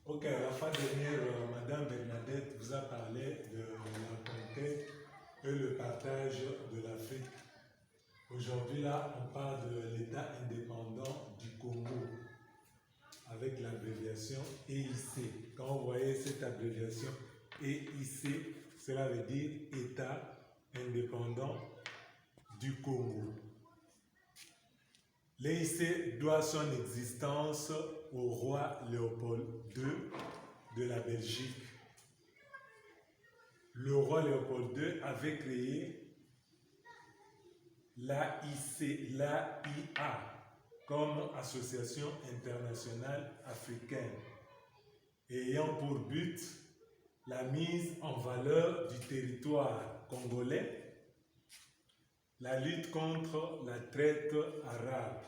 Ok, la fois dernière, Madame Bernadette vous a parlé de la conquête et le partage de l'Afrique. Aujourd'hui, là, on parle de l'État indépendant du Congo avec l'abréviation EIC. Quand vous voyez cette abréviation EIC, cela veut dire État indépendant du Congo. L'EIC doit son existence au roi Léopold II de la Belgique. Le roi Léopold II avait créé l'AIA comme Association internationale africaine, ayant pour but la mise en valeur du territoire congolais, la lutte contre la traite arabe.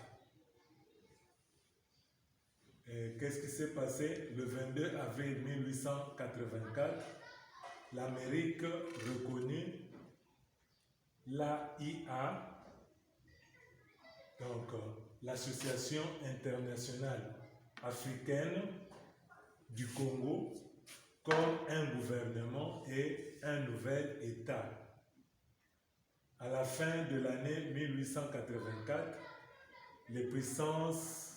Qu'est-ce qui s'est passé? Le 22 avril 1884, l'Amérique reconnut l'AIA, donc l'Association internationale africaine du Congo, comme un gouvernement et un nouvel État. À la fin de l'année 1884, les puissances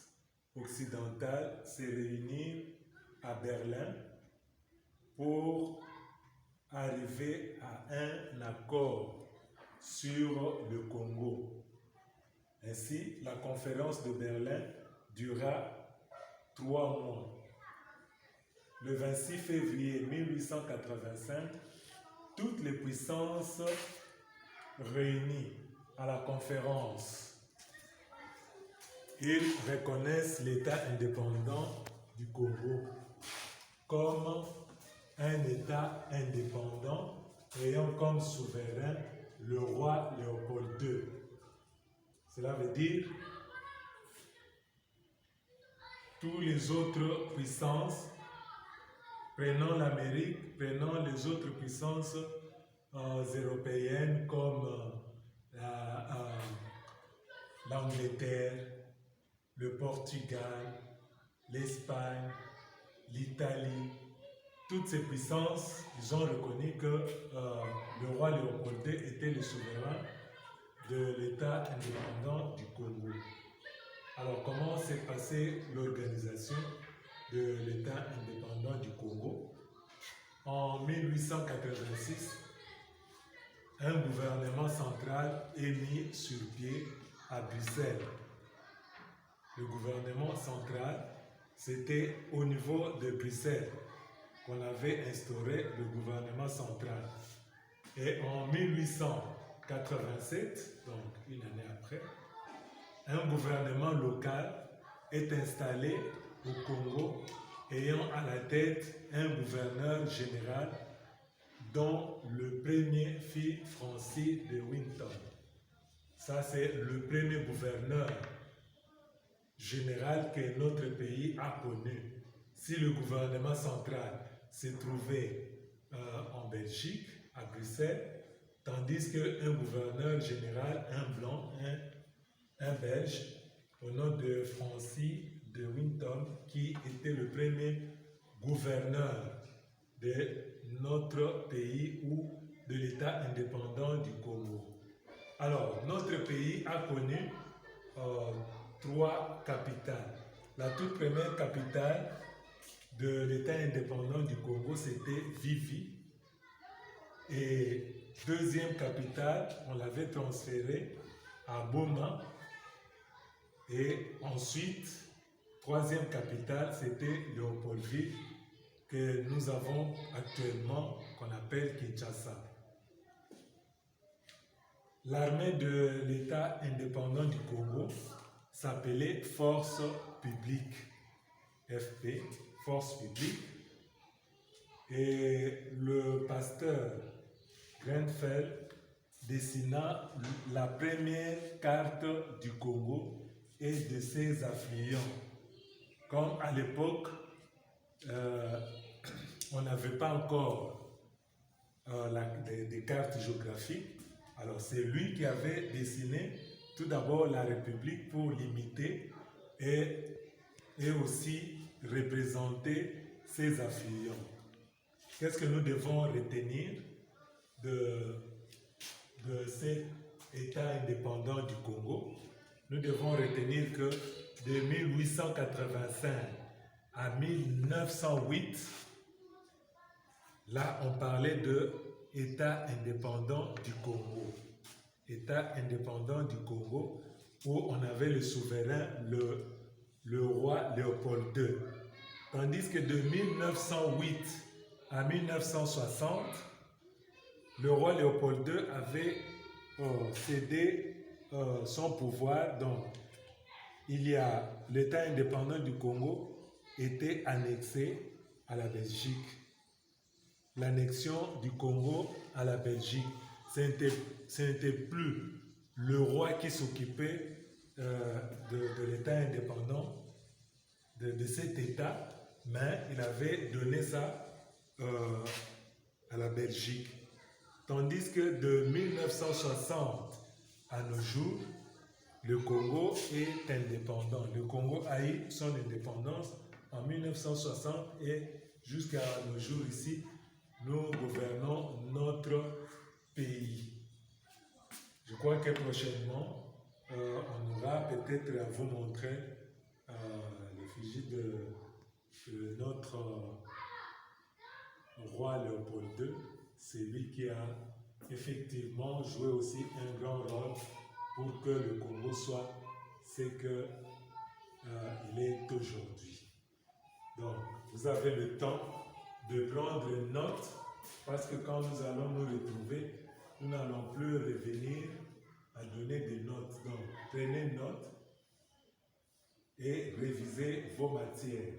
occidentales se réunirent à Berlin pour arriver à un accord sur le Congo. Ainsi, la conférence de Berlin dura 3 mois. Le 26 février 1885, toutes les puissances réunies à la conférence, ils reconnaissent l'État indépendant du Congo comme un État indépendant ayant comme souverain le roi Léopold II. Cela veut dire toutes les autres puissances, prenant l'Amérique, prenant les autres puissances européennes comme l'Angleterre, le Portugal, l'Espagne, l'Italie, toutes ces puissances, ils ont reconnu que le roi Léopold II était le souverain de l'État indépendant du Congo. Alors, comment s'est passée l'organisation de l'État indépendant du Congo? En 1886, un gouvernement central est mis sur pied à Bruxelles. Le gouvernement central, c'était au niveau de Bruxelles qu'on avait instauré le gouvernement central. Et en 1887, donc une année après, un gouvernement local est installé au Congo, ayant à la tête un gouverneur général dont le premier fut Francis de Winton. Ça, c'est le premier gouverneur général que notre pays a connu. Si le gouvernement central se trouvait en Belgique, à Bruxelles, tandis qu'un gouverneur général, un blanc, un belge, au nom de Francis de Winton, qui était le premier gouverneur de notre pays ou de l'État indépendant du Congo. Alors, notre pays a connu 3 capitales. La toute première capitale de l'État indépendant du Congo, c'était Vivi. Et deuxième capitale, on l'avait transférée à Boma. Et ensuite, troisième capitale, c'était Léopoldville, que nous avons actuellement, qu'on appelle Kinshasa. L'armée de l'État indépendant du Congo s'appelait Force publique, FP, Force publique. Et le pasteur Grenfell dessina la première carte du Congo et de ses affluents. Comme à l'époque, on n'avait pas encore des cartes géographiques, alors c'est lui qui avait dessiné tout d'abord la République pour limiter et aussi représenter ses affluents. Qu'est-ce que nous devons retenir de cet État indépendant du Congo? Nous devons retenir que de 1885 à 1908, là on parlait de État indépendant du Congo. État indépendant du Congo où on avait le souverain, le roi Léopold II. Tandis que de 1908 à 1960, le roi Léopold II avait cédé son pouvoir. Donc, il y a l'État indépendant du Congo était annexé à la Belgique. L'annexion du Congo à la Belgique, ce n'était plus le roi qui s'occupait de l'État indépendant, de cet État, mais il avait donné ça à la Belgique. Tandis que de 1960 à nos jours, le Congo est indépendant. Le Congo a eu son indépendance en 1960 et jusqu'à nos jours ici, nous gouvernons notre pays. Je crois que prochainement, on aura peut-être à vous montrer l'effigie de notre roi Léopold II. C'est lui qui a effectivement joué aussi un grand rôle pour que le Congo soit ce qu'il est aujourd'hui. Donc, vous avez le temps de prendre note, parce que quand nous allons nous retrouver, nous n'allons plus revenir à donner des notes. Donc, prenez note et révisez vos matières.